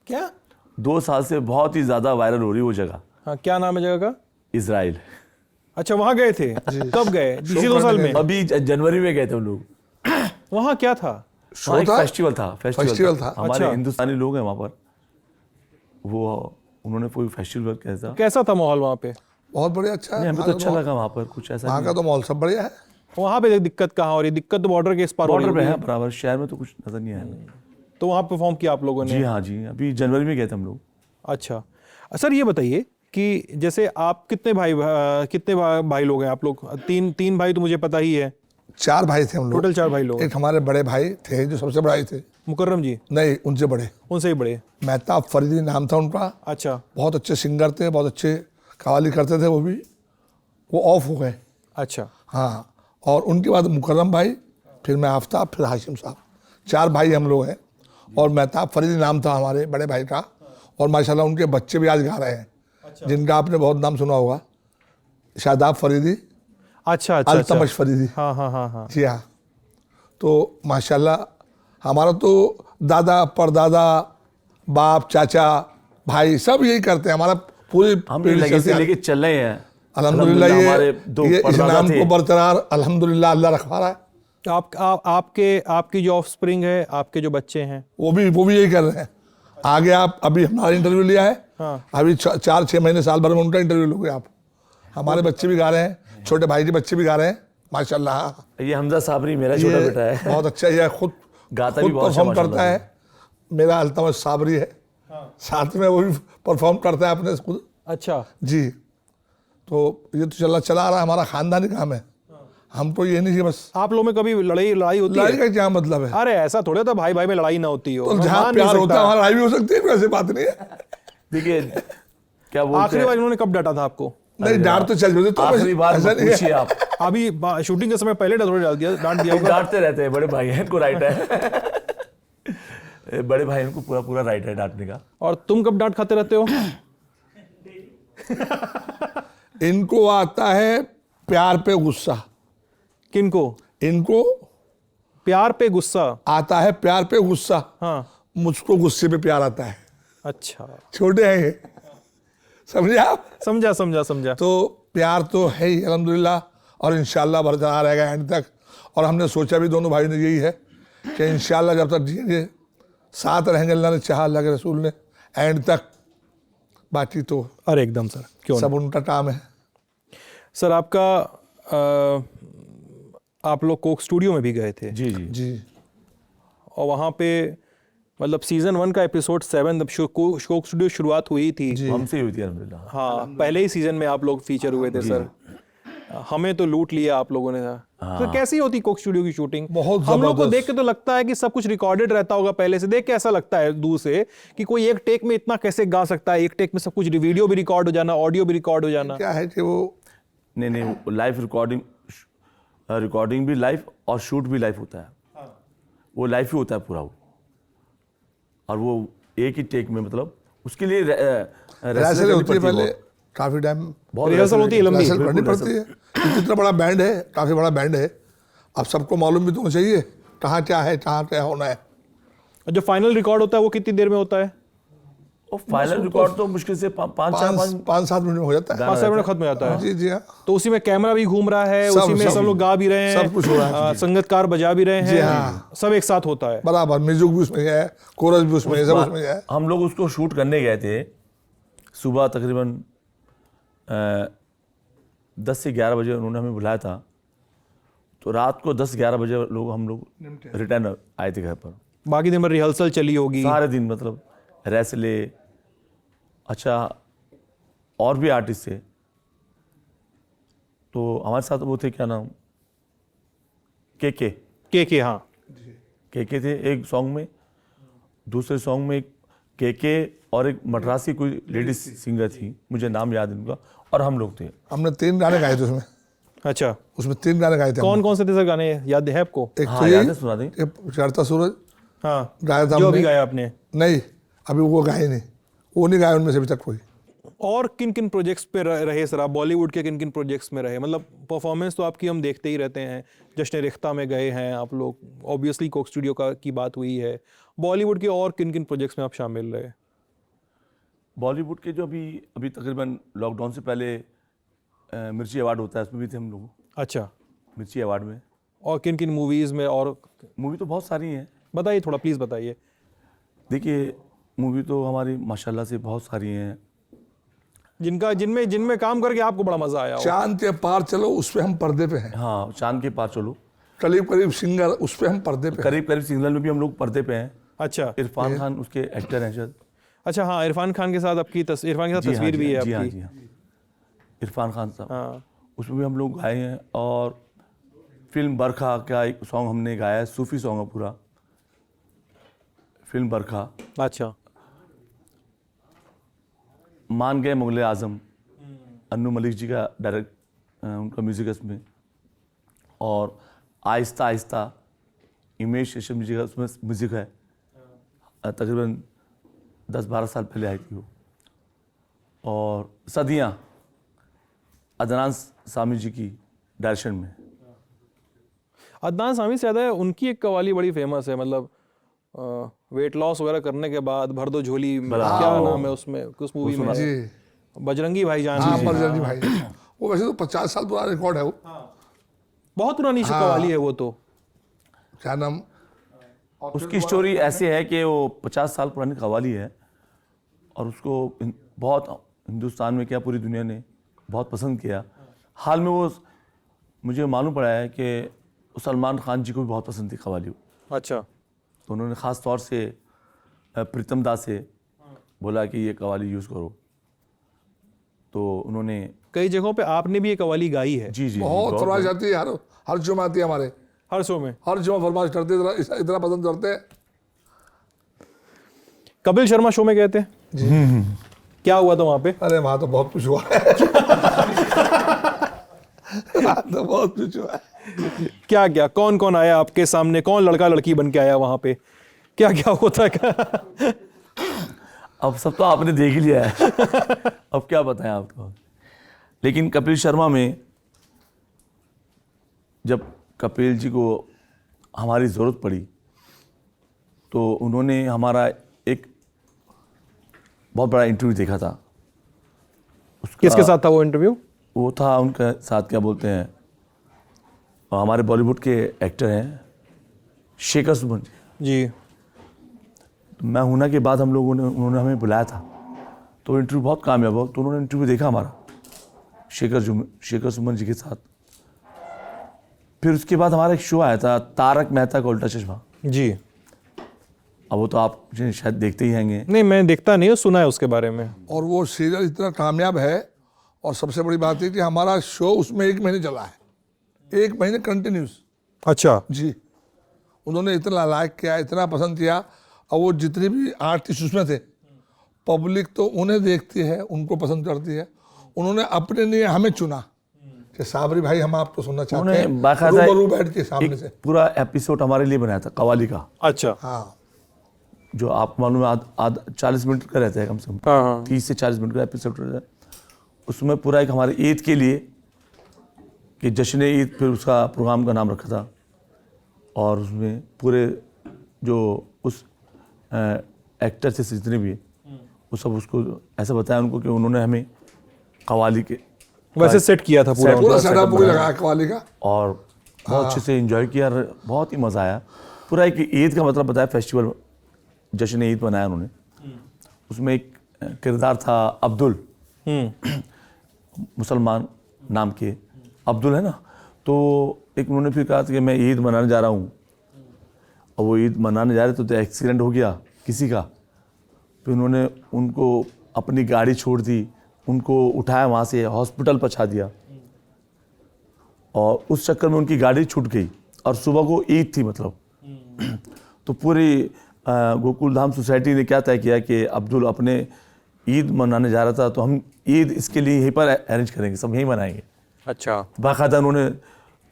क्या? 2 साल से बहुत ही ज़्यादा वायरल हो रही है वो जगह, हाँ, क्या नाम है जगह का? इजराइल। अच्छा, वहाँ गए थे? कब गए? पिछले 2 साल में? अभी जनवरी में गए थे हम लोग। वहाँ क्या था? वहाँ एक था? फेस्टिवल था, फेस्टिवल था। हमारे अच्छा। हिंदुस्तानी लोग हैं वहाँ पर, वो उन्होंने कोई फेस्टिवल कैसा, कैसा था माहौल वहाँ पे? बहुत बढ़िया, अच्छा है। हमें तो अच्छा लगा वहाँ पर, कुछ ऐसा वहाँ का तो माहौल सब बढ़िया है। वहाँ पे दिक्कत कहाँ हो रही? दिक्कत तो बॉर्डर के इस पार हो रही बॉर्डर पे होगी। है बराबर, शहर में तो कुछ नजर नहीं आया हमें। तो वहाँ परफॉर्म किया आप लोगों ने? जी हाँ जी, अभी जनवरी में गए थे हम लोग। अच्छा सर, ये बताइए कि जैसे आप कितने भाई लोग हैं आप लोग? तीन भाई तो मुझे पता ही है। 4 भाई थे हम लोग, टोटल 4 भाई लोग। एक हमारे बड़े भाई थे जो सबसे बड़े थे, मुकर्रम जी? नहीं उनसे बड़े, उनसे ही बड़े? मेहताब फरीदी नाम था उनका। अच्छा बहुत अच्छे सिंगर थे, बहुत अच्छे कवाली करते थे, वो ऑफ हो गए। अच्छा। हाँ, और उनके बाद मुकर्रम भाई, फिर मैं आफ्ताब, फिर हाशिम साहब। 4 भाई हम लोग हैं और मेहताब फरीदी नाम था हमारे बड़े भाई का। और माशाल्लाह उनके बच्चे भी आज गा रहे हैं, जिनका आपने बहुत नाम सुना होगा, शादाब फरीदी, अच्छा अच्छा। अल्तमश फरीदी। हाँ हाँ हाँ हाँ। जी हाँ, तो माशाल्लाह हमारा तो दादा परदादा बाप चाचा भाई सब यही करते हैं, हमारा पूरी हम पीढ़ी लगे चलती से आ- लेके चल रहे हैं अल्हम्दुलिल्लाह। हमारे दो ये इस परदादा नाम थे। को बरकरार अल्हम्दुलिल्लाह अल्लाह रखवा रहा है। आपकी जो ऑफस्प्रिंग है, आपके जो बच्चे हैं, वो भी यही कर रहे हैं। आगे आप अभी हमारा इंटरव्यू लिया है, हाँ। अभी 4-6 महीने साल भर में उनका इंटरव्यू लोगे आप। हमारे बच्चे भी गा रहे हैं, छोटे भाई के बच्चे भी गा रहे हैं माशाल्लाह। ये हमजा साबरी मेरा छोटा ये बेटा है, बहुत अच्छा, ये खुद गाता भी बहुत अच्छा परफॉर्म करता माशाल्लाह। है। मेरा अल्तमश साबरी है, साथ में वो भी परफॉर्म करता है अपने खुद। अच्छा। जी, तो ये तो चला आ रहा है, हमारा खानदानी काम है। हम तो ये नहीं कि बस आप लोगों में कभी लड़ाई होती लड़ाई है? का क्या मतलब है? अरे ऐसा थोड़ा था भाई में लड़ाई ना होती हो। तो मैं जहाँ मान नहीं प्यार होता है सकता। वहाँ लड़ाई भी हो सकती है, कोई ऐसी बात नहीं है। देखिए क्या बोलते आखिरी हैं, बार इन्होंने कब डांटा था आपको? नहीं, डांट तो चल रही थी, तो आखिरी बार ऐसा मत नहीं है। पूछिए आप, अभी शूटिंग के समय पहले थोड़ी डांट दिया हम होगा। डांटते रहते हैं, बड़े भाई हैं, इनको राइट है। बड़े भाई को पूरा पूरा राइट है डांटने का। और तुम कब डांट खाते रहते हो? इनको आता है प्यार पे गुस्सा, किनको? इनको प्यार पे गुस्सा? आता है प्यार पे गुस्सा, हाँ, मुझको गुस्से पे प्यार आता है। अच्छा, छोटे हैं ये, समझे आप? समझा समझा समझा। तो प्यार तो है ही अल्हम्दुलिल्लाह, और इंशाल्लाह बरकरार रहेगा एंड तक। और हमने सोचा भी दोनों भाई ने यही है कि इंशाल्लाह जब तक जिएंगे साथ रहेंगे, अल्लाह ने चाहा, अल्लाह के रसूल ने, एंड तक। बाकी तो अरे एकदम सर, क्यों सब उनका काम है। सर आपका आप लोग कोक स्टूडियो में भी गए थे जी जी जी और वहाँ पे मतलब सीजन 1 का एपिसोड 7 जब कोक स्टूडियो शुरुआत हुई थी, हमसे ही हुई थी अल्हम्दुलिल्लाह। हाँ पहले ही सीजन में आप लोग फीचर हुए थे सर। हमें तो लूट लिया आप लोगों ने। तो कैसी होती कोक स्टूडियो की शूटिंग? बहुत हम लोग को जबरदस्त। देख के तो लगता है कि सब कुछ रिकॉर्डेड रहता होगा पहले से, देख के ऐसा लगता है दूर से कि कोई एक टेक में इतना कैसे गा सकता है, एक टेक में सब कुछ, वीडियो भी रिकॉर्ड हो जाना, ऑडियो भी रिकॉर्ड हो जाना। क्या है कि वो नहीं लाइव रिकॉर्डिंग भी लाइव और शूट भी लाइव होता है। वो लाइव ही होता है पूरा वो, और वो एक ही टेक में, मतलब उसके लिए रिहर्सल होती है पहले, काफी टाइम रिहर्सल होती है लंबी। रिहर्सल करनी पड़ती है। इतना बड़ा बैंड है, काफी बड़ा बैंड है, अब सबको मालूम भी तो होना चाहिए कहाँ क्या है, कहाँ क्या होना है। और जो फाइनल रिकॉर्ड होता है वो कितनी देर में होता है? और फाइनल रिकॉर्ड तो मुश्किल से 5-7 मिनट में हो जाता है। 5-7 मिनट खत्म हो जाता है। जी जी हाँ, तो उसी में कैमरा भी घूम रहा है, सब- उसी में सब- सब लोग गा भी रहे हैं, सब कुछ हो रहा है। संगीतकार बजा भी रहे जी हैं, हाँ। सब एक साथ होता है। बराबर। म्यूजिक भी उसमें है, कोरस भी उसमें है, सब उसमें है। हम लोग उसको शूट करने गए थे सुबह तकरीबन 10 से 11 बजे उन्होंने हमें बुलाया था। तो रात को 10-11 बजे हम लोग रिटर्न आए थे घर पर। बाकी दिन में रिहर्सल चली होगी। सारे दिन मतलब रेसले, अच्छा और भी आर्टिस्ट थे। तो हमारे साथ वो थे, क्या नाम, के हाँ के थे एक सॉन्ग में, दूसरे सॉन्ग में के और एक मद्रासी कोई लेडीज सिंगर थी, मुझे नाम याद है उनका, और हम लोग थे। हमने 3 गाने गाए थे उसमें। अच्छा, उसमें 3 गाने गाए थे। कौन कौन से थे सर गाने, याद है आपको? एक हाँ, तो याद है, यही, सुना दें। एक चढ़ता सूरज हाँ, गाया था जो हमने। अभी गाया आपने। नहीं, अभी वो गाए नहीं, वो नहीं गाए उनमें से अभी तक कोई। और किन किन प्रोजेक्ट्स पे रहे सर आप? बॉलीवुड के किन किन प्रोजेक्ट्स में रहे? मतलब परफॉर्मेंस तो आपकी हम देखते ही रहते हैं, जश्न रिख्ता में गए हैं आप लोग, ऑब्वियसली कोक स्टूडियो की बात हुई है। बॉलीवुड के और किन किन प्रोजेक्ट्स में आप शामिल रहे? बॉलीवुड के जो अभी तकरीबन लॉकडाउन से पहले मिर्ची अवार्ड होता है, उसमें भी थे हम लोग। अच्छा, मिर्ची अवार्ड में। और किन किन मूवीज़ में? और मूवी तो बहुत सारी हैं, बताइए थोड़ा, प्लीज़ बताइए। देखिए मूवी तो हमारी माशाल्लाह से बहुत सारी हैं। जिनमें काम करके आपको बड़ा मजा आया हो। चांद के पार चलो, उस पे हम पर्दे पे हैं। हाँ, चांद के पार चलो, करीब करीब सिंगर, उस पे हम पर्दे पे हैं। करीब करीब सिंगल में भी हम लोग पर्दे पे हैं। अच्छा इरफान खान उसके एक्टर हैं शायद। अच्छा, हाँ, इरफान खान के साथ आपकी इरफान के साथ जी हाँ, तस्वीर जी भी है हाँ, जी हाँ, आपकी। जी हाँ। इरफान खान साहब, हाँ, उसमें भी हम लोग गाए हैं। और फिल्म बरखा का एक सॉन्ग हमने गाया है, सूफी सॉन्ग है पूरा, फिल्म बरखा। अच्छा, मान गए मुगले आजम, अन्नू मलिक जी का उनका म्यूजिक है इसमें। और आहिस्ता आहिस्ता हिमेश रेशमिया जी का उसमें म्यूजिक है, तकरीबन 10-12 साल पहले आई थी वो। और सदियाँ अदनान सामी जी की डायरेक्शन में। अदनान सामी से ज़्यादा है उनकी एक कवाली बड़ी फेमस है, मतलब वेट लॉस वगैरह करने के बाद भर दो झोली, क्या नाम है उसमें, उस मूवी में? जी बजरंगी भाईजान। हाँ, बजरंगी भाई। वो वैसे तो 50 साल पुराना रिकॉर्ड है वो। बहुत पुरानी कवाली है वो तो। क्या नाम? उसकी स्टोरी ऐसे है कि वो 50 साल पुरानी कव्वाली है, और उसको बहुत हिंदुस्तान में क्या पूरी दुनिया ने बहुत पसंद किया। हाल में वो मुझे मालूम पड़ा है कि सलमान खान जी को भी बहुत पसंद थी कव्वाली वो। अच्छा, तो उन्होंने ख़ास तौर से प्रीतम दा से बोला कि ये कव्वाली यूज़ करो। तो उन्होंने कई जगहों पे आपने भी ये कवाली गाई है। जी जी बहुत फरमाइश आती है, हर जुम्मा आती है हमारे, हर शो में हर जुम्मा फरमाइश करते हैं, इतना पसंद करते हैं। कपिल शर्मा शो में गए थे, क्या हुआ था वहां पे? अरे वहाँ तो बहुत कुछ हुआ है। वहाँ तो बहुत कुछ हुआ है। क्या क्या, कौन कौन आया आपके सामने, कौन लड़का लड़की बन के आया वहां पे? क्या क्या होता है? अब सब तो आपने देख ही लिया है। अब क्या बताएं आपको। लेकिन कपिल शर्मा में जब कपिल जी को हमारी ज़रूरत पड़ी तो उन्होंने हमारा एक बहुत बड़ा इंटरव्यू देखा था। किसके साथ था वो इंटरव्यू? वो था उनके साथ, क्या बोलते हैं, हमारे बॉलीवुड के एक्टर हैं शेखर सुमन जी। जी। मैं हूना के बाद हम लोगों ने, उन्होंने हमें बुलाया था, तो इंटरव्यू बहुत कामयाब हुआ। तो उन्होंने इंटरव्यू देखा हमारा शेखर सुमन जी के साथ। फिर उसके बाद हमारा एक शो आया था तारक मेहता का उल्टा चश्मा। जी। अब वो तो आप शायद देखते ही होंगे। नहीं, मैं देखता नहीं हूँ, सुना है उसके बारे में। और वो सीरियल इतना कामयाब है, और सबसे बड़ी बात है कि हमारा शो उसमें 1 महीने चला है, 1 महीने कंटिन्यूस। अच्छा। जी, उन्होंने इतना लाइक किया, इतना पसंद किया, और वो जितने भी आर्टिस्ट उसमें थे, पब्लिक तो उन्हें देखती है, उनको पसंद करती है। उन्होंने अपने लिए हमें चुना कि साबरी भाई हम आपको सुनना चाहते हैं, बाकायदा रूबरू बैठ के सामने से। पूरा एपिसोड हमारे लिए बनाया था कवाली का। अच्छा। हाँ, जो आप मालूम है 40 मिनट का रहता है, कम से कम हाँ हाँ। 30 से 40 मिनट का एपिसोड रहता है। उसमें पूरा एक हमारे ईद के लिए कि जश्न ईद, फिर उसका प्रोग्राम का नाम रखा था। और उसमें पूरे जो उस एक्टर से जितने भी वो सब उसको ऐसा बताया उनको कि उन्होंने हमें कवाली के वैसे सेट किया था पूरा। पूरा सेटअप वही लगाया कवाली का, और बहुत अच्छे से एंजॉय किया, बहुत ही मज़ा आया। पूरा एक ईद का मतलब बताया, फेस्टिवल जश्न ईद बनाया उन्होंने। उसमें एक किरदार था अब्दुल, मुसलमान नाम के अब्दुल है ना। तो एक उन्होंने फिर कहा था कि मैं ईद मनाने जा रहा हूँ, और वो ईद मनाने जा रहे तो एक्सीडेंट हो गया किसी का। फिर उन्होंने उनको अपनी गाड़ी छोड़ दी, उनको उठाया, वहाँ से हॉस्पिटल पहुँचा दिया, और उस चक्कर में उनकी गाड़ी छूट गई। और सुबह को ईद थी मतलब। तो पूरी गोकुल धाम सोसाइटी ने क्या तय किया कि अब्दुल अपने ईद मनाने जा रहा था, तो हम ईद इसके लिए यहीं पर अरेंज करेंगे, सब यहीं मनाएंगे। अच्छा। बाकायदा उन्होंने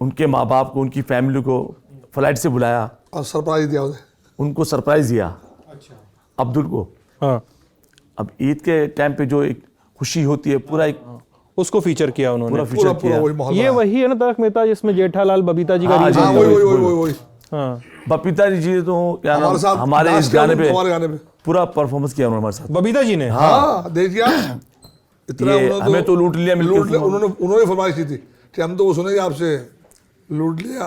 उनके माँ बाप को, उनकी फैमिली को फ्लाइट से बुलाया और सरप्राइज दिया उसे। उनको सरप्राइज़ दिया। अच्छा। अब्दुल को। हाँ। अब ईद के टाइम पे जो एक खुशी होती है, पूरा एक उसको फीचर किया उन्होंने। पूरा फीचर किया। वही माहौल ये बना। वही है ना तारक मेहता जिसमें जेठालाल बबीता जी का हाँ, रील जी, हाँ, बनता है? वही। हाँ। बबीता जी तो क्या नाम, हमारे साथ हमारे डांस इस किया गाने पे हमारे गाने पे। पूरा परफॉर्मेंस किया उन्होंने हमारे साथ। बबीता जी ने? हाँ, देखिए इतना ये उन्होंने हमें तो लूट लिया मिलके। उन्होंने फरमाइश की थी कि हम तो वो सुनेंगे आपसे, लूट लिया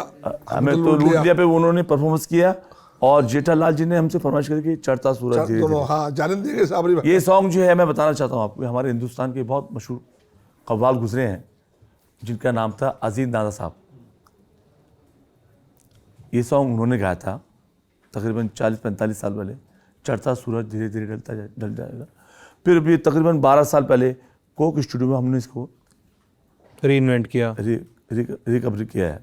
हमें तो लूट लिया पे उन्होंने परफॉर्मेंस किया। और जेठालाल जी ने हमसे फरमाइश करी कि चढ़ता सूरज धीरे दोनों। धीरे। हाँ, जाने देंगे साबरी भाई। ये सॉन्ग जो है, मैं बताना चाहता हूँ आपको, हमारे हिंदुस्तान के बहुत मशहूर कव्वाल गुजरे हैं जिनका नाम था अजीज नादा साहब। ये सॉन्ग उन्होंने गाया था तकरीबन 40-45 साल पहले। चढ़ता सूरज धीरे धीरे ढल जाएगा। फिर भी तकरीबन 12 साल पहले कोक स्टूडियो में हमने इसको रीइन्वेंट किया, रिकवरी किया है।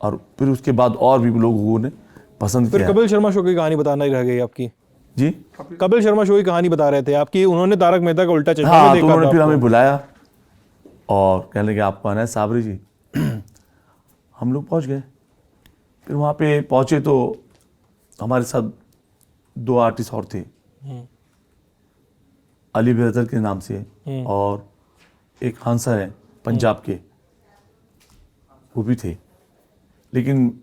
और फिर उसके बाद और भी लोगों ने पसंद फिर किया। कपिल शर्मा शो की कहानी बताना ही रह गई आपकी। जी, कपिल शर्मा शो की कहानी बता रहे थे आपकी। उन्होंने तारक मेहता का उल्टा चश्मा हाँ, में तो देखा उन्होंने था फिर आपको। हमें बुलाया और कहने लगे आपको आना है साबरी जी। हम लोग पहुंच गए। फिर वहाँ पे पहुँचे तो हमारे साथ 2 आर्टिस्ट और थे, अली बेहतर के नाम से, और एक हंसर है पंजाब के, वो भी थे। लेकिन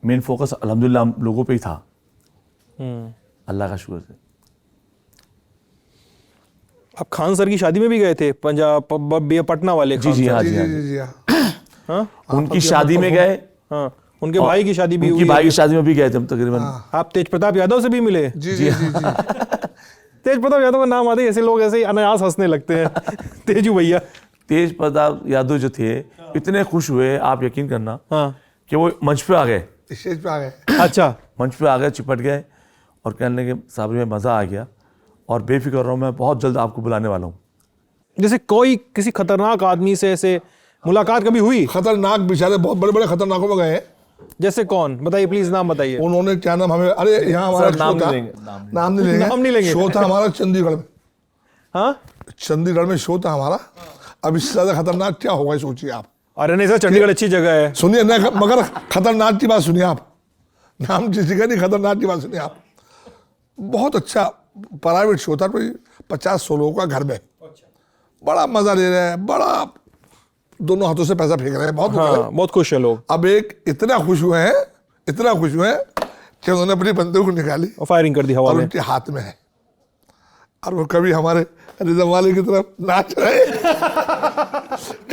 मेन फोकस अल्हम्दुलिल्लाह हम लोगों पे ही था, अल्लाह का शुक्र से। आप खान सर की शादी में भी गए थे, पंजाब पटना वाले जी खान जी सर? हाँ जी जी हाँ जी जी। जी हाँ। हाँ? उनकी शादी में गए। हाँ, उनके भाई की शादी भी उनकी हुई भाई है। की शादी में भी गए थे हम तकरीबन। आप तेज प्रताप यादव से भी मिले? जी जी जी जी। तेज प्रताप यादव का नाम आते ही ऐसे लोग ऐसे ही अनायास हंसने लगते हैं। तेजू भैया। तेज प्रताप यादव जो थे इतने खुश हुए, आप यकीन करना, हाँ। कि वो मंच पे आ गए। स्टेज पे आ गए। अच्छा। मंच पे आ गए, चिपट गए और कहने लगे साबरी में मज़ा आ गया और बेफिक्र रहो, मैं बहुत जल्द आपको बुलाने वाला हूँ। जैसे कोई किसी खतरनाक आदमी से ऐसे मुलाकात कभी हुई? खतरनाक, बेचारे बहुत बड़े बड़े खतरनाकों में गए हैं। जैसे कौन? बताइए प्लीज, नाम बताइए। उन्होंने क्या नाम, हमें, अरे यहाँ हमारा नाम शो था, नहीं लेंगे, नाम नहीं लेंगे। शो था हमारा चंडीगढ़ में। हाँ, चंडीगढ़ में शो था हमारा। अब इससे ज्यादा खतरनाक क्या होगा सोचिए आप। अरे नहीं सर, चंडीगढ़ अच्छी जगह है। सुनिए ना, मगर खतरनाक की बात सुनिए आप। नाम जिस का नहीं, खतरनाक की बात सुनिए आप। बहुत अच्छा प्राइवेट शो था, कोई 50-100 लोगों का घर में, बड़ा मजा ले रहे हैं, बड़ा दोनों हाथों से पैसा फेंक रहे हैं, बहुत हाँ, बहुत खुश है लोग अब एक इतना खुश हुए हैं, इतना खुश हुए हैं कि उन्होंने अपनी बंदूक निकाली और फायरिंग कर दी हवा और में। उनके हाथ में है, और वो कभी हमारे रिदम वाले की तरफ नाच रहे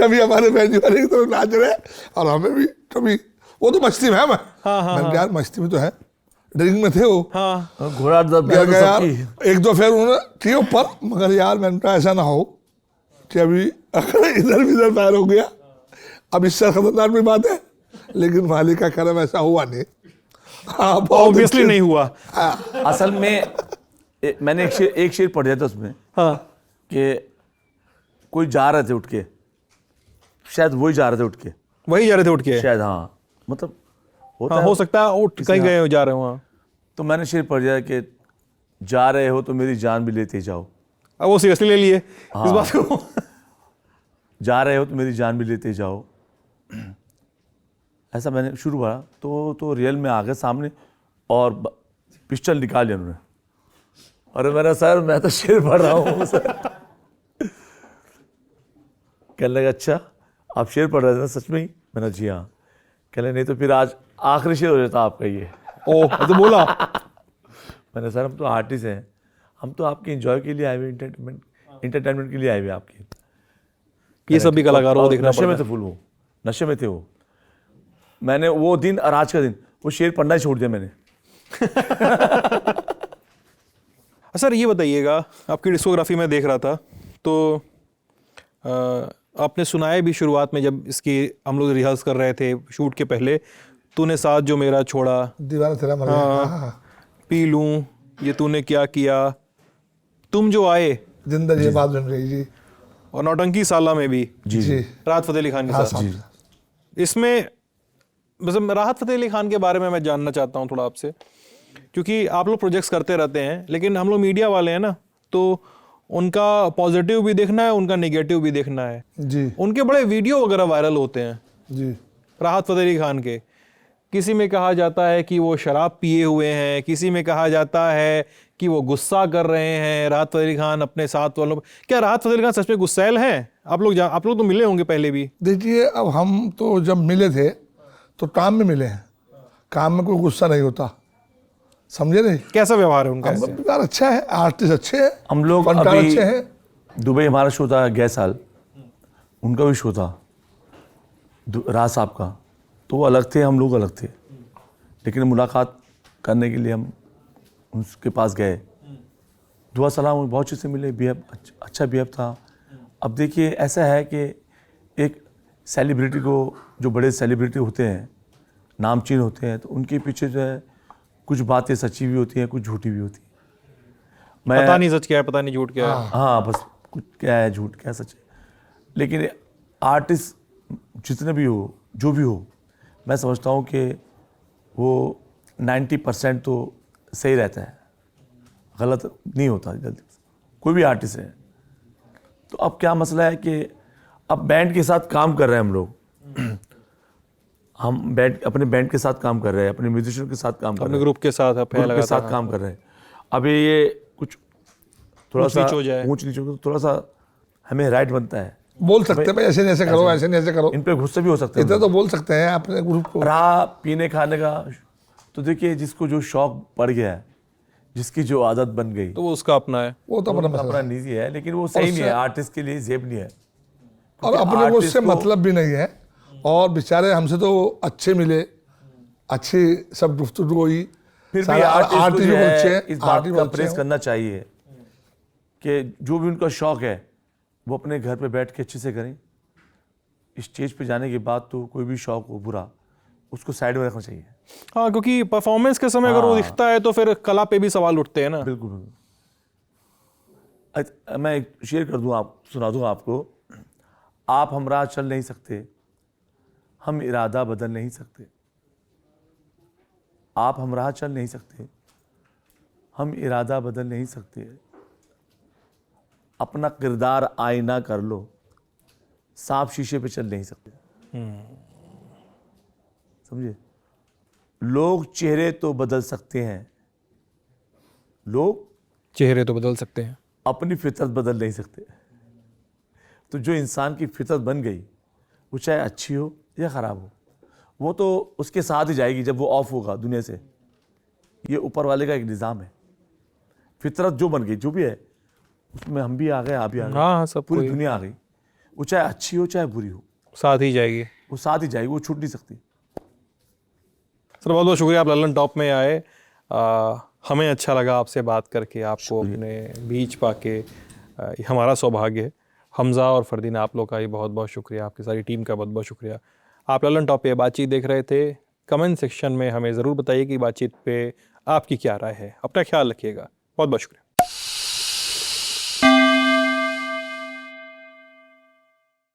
कभी हमारे बैंजो वाले की तरफ नाच रहे, और हमें भी कभी, वो तो मस्ती में है। मैंने कहा यार मस्ती में तो है, ड्रिंक में थे वो। हाँ, घोड़ा दब गया मैंने तो कहा यार सबकी। एक दो फेर उन्होंने किए ऊपर, मगर यार मैंने कहा ऐसा ना हो कि अभी इधर भी इधर फायर हो गया। अब इससे खतरनाक भी बात है, लेकिन मालिक का करम ऐसा हुआ नहीं। हाँ, बहुत ऑब्वियसली अच्छे- नहीं हुआ। असल में मैंने एक शेर पढ़ दिया था उसमें हाँ, कि कोई जा रहे थे उठ के, शायद वही जा रहे थे उठ के, वही जा रहे थे उठ के। शायद, हाँ मतलब होता हाँ, है। हो सकता है उठ कहीं गए हो, जा रहे हो वहाँ। तो मैंने शेर पढ़ दिया कि जा रहे हो तो मेरी जान भी लेते जाओ, अब वो सीरियसली ले लिए इस बात को। जा रहे हो तो मेरी जान भी लेते जाओ। ऐसा मैंने शुरू हुआ तो रियल में आ गए सामने और पिस्टल निकाल लिया उन्होंने। अरे मेरा सर, मैं तो शेर पढ़ रहा हूँ सर। कहने लगा अच्छा आप शेर पढ़ रहे थे ना सच में ही? मैंने जी हाँ। कहने नहीं तो फिर आज आखिरी शेर हो जाता आपका ये। ओह, तो बोला मैंने सर हम तो आर्टिस्ट हैं, हम तो आपके एंजॉय के लिए आए हुए, इंटरटेनमेंट के लिए आए हुए आपके। ये सब भी कलाकारों को देखना नशे में पड़ता थे फुल, वो नशे में थे वो। मैंने वो दिन और आज का दिन वो शेर पढ़ना ही छोड़ दिया मैंने। है। सर ये बताइएगा, आपकी डिस्कोग्राफी में देख रहा था तो आपने सुनाया भी शुरुआत में, जब इसकी हम लोग रिहर्स कर रहे थे शूट के पहले, तूने साथ जो मेरा छोड़ा, दीवाना तेरा मर गया। हाँ, पी लूं, ये तूने क्या किया, तुम जो आए, जिंदगी ये बात बन रही जी। और नौटंकी साला में भी जी राहत फतेह अली खान के हाँ, साथ। साहब। इसमें मतलब राहत फतेह अली खान के बारे में मैं जानना चाहता हूँ थोड़ा आपसे, क्योंकि आप लोग प्रोजेक्ट्स करते रहते हैं, लेकिन हम लोग मीडिया वाले हैं ना, तो उनका पॉजिटिव भी देखना है, उनका नेगेटिव भी देखना है। जी उनके बड़े वीडियो वगैरह वायरल होते हैं जी राहत फतेह अली खान के। किसी में कहा जाता है कि वो शराब पिए हुए हैं, किसी में कहा जाता है कि वो गुस्सा कर रहे हैं राहत फतेह अली खान अपने साथ वालों। क्या राहत फतेह अली खान सच में गुस्सैल हैं? आप लोग तो मिले होंगे पहले भी। देखिए, अब हम तो जब मिले थे तो काम में मिले हैं, काम में कोई गुस्सा नहीं होता, समझे नहीं। कैसा व्यवहार है उनका हम ऐसे? व्यवहार अच्छा है, आर्टिस्ट अच्छे हैं, हम लोग फनकार अभी अच्छे हैं। दुबई हमारा शो था गए साल, उनका भी शो था राज साहब का, तो वो अलग थे, हम लोग अलग थे, लेकिन मुलाकात करने के लिए हम उनके पास गए, दुआ सलाम, बहुत अच्छे से मिले, बिहेव अच्छा बिहेव था। अब देखिए ऐसा है कि एक सेलिब्रिटी को, जो बड़े सेलिब्रिटी होते हैं, नामचीन होते हैं, तो उनके पीछे जो है कुछ बातें सच्ची भी होती हैं, कुछ झूठी भी होती हैं। पता नहीं सच क्या है, पता नहीं झूठ क्या है। हाँ, बस कुछ क्या है झूठ, क्या सच है। लेकिन आर्टिस्ट जितने भी हो, जो भी हो, मैं समझता हूँ कि वो 90% तो सही रहता है, गलत नहीं होता जल्दी, कोई भी आर्टिस्ट है। तो अब क्या मसला है कि अब बैंड के साथ काम कर रहे हैं हम लोग, हम अपने बैंड के साथ काम कर रहे हैं, अपने म्यूजिशियन के साथ काम कर रहे अपने हैं, ग्रुप के साथ ग्रुप के साथ काम कर रहे हैं। अभी ये कुछ थोड़ा ऊंच सा नीच हो जाए। ऊंच नीच हो तो थोड़ा सा हमें राइट बनता है, बोल सकते हैं भाई ऐसे नहीं ऐसे करो, ऐसे नहीं ऐसे करो, इन पे गुस्से भी हो सकते इतना हैं। तो बोल सकते हैं अपने ग्रुप को। रहा पीने खाने का, तो देखिए जिसको जो शौक पड़ गया है, जिसकी जो आदत बन गई, तो वो उसका अपना है। वो तो अपना अपना मसला है। निजी है, लेकिन वो सही नहीं है, आर्टिस्ट के लिए जेब नहीं है। और क्योंकि अपने को artist उससे को- मतलब भी नहीं है, और बेचारे हमसे तो अच्छे मिले, अच्छी सब गुफ्तगू हुई, फिर भी सारा आर्टिस्ट आर्टिस्ट को भी जो अच्छे है हैं, इस बात आर्टिस्ट भी का अच्छे प्रेस हैं। करना चाहिए कि जो भी उनका शौक है वो अपने घर पे बैठ के अच्छे से करें। स्टेज पे जाने के बाद तो कोई भी शौक हो बुरा, उसको साइड में रखना चाहिए। हाँ, क्योंकि परफॉर्मेंस के समय अगर वो हाँ। दिखता है तो फिर कला पे भी सवाल उठते हैं ना। बिल्कुल बिल्कुल। मैं एक शेयर कर दूं, आप सुना दूं आपको। आप हमरा चल नहीं सकते, हम इरादा बदल नहीं सकते। आप हमरा चल नहीं सकते, हम इरादा बदल नहीं सकते। अपना किरदार आईना कर लो, सांप शीशे पे चल नहीं सकते। समझे? लोग चेहरे तो बदल सकते हैं, लोग चेहरे तो बदल सकते हैं, अपनी फितरत बदल नहीं सकते। तो जो इंसान की फितरत बन गई, वो चाहे अच्छी हो या ख़राब हो, वो तो उसके साथ ही जाएगी जब वो ऑफ होगा दुनिया से। ये ऊपर वाले का एक निज़ाम है। फितरत जो बन गई, जो भी है, उसमें हम भी आ गए, आप भी आ गए, हाँ सब पूरी कोई दुनिया आ गई। वो चाहे अच्छी हो चाहे बुरी हो, साथ ही जाएगी। वो साथ ही जाएगी, वो छूट नहीं सकती। सर बहुत बहुत शुक्रिया, आप ललन टॉप में आए। हमें अच्छा लगा आपसे बात करके, आपको अपने बीच पाके। ये हमारा सौभाग्य है। हमज़ा और फरदीन, आप लोग का ही बहुत बहुत शुक्रिया, आपकी सारी टीम का बहुत बहुत शुक्रिया। आप ललन टॉप पे बातचीत देख रहे थे। कमेंट सेक्शन में हमें ज़रूर बताइए कि बातचीत पे आपकी क्या राय है। अपना ख्याल रखिएगा। बहुत बहुत शुक्रिया।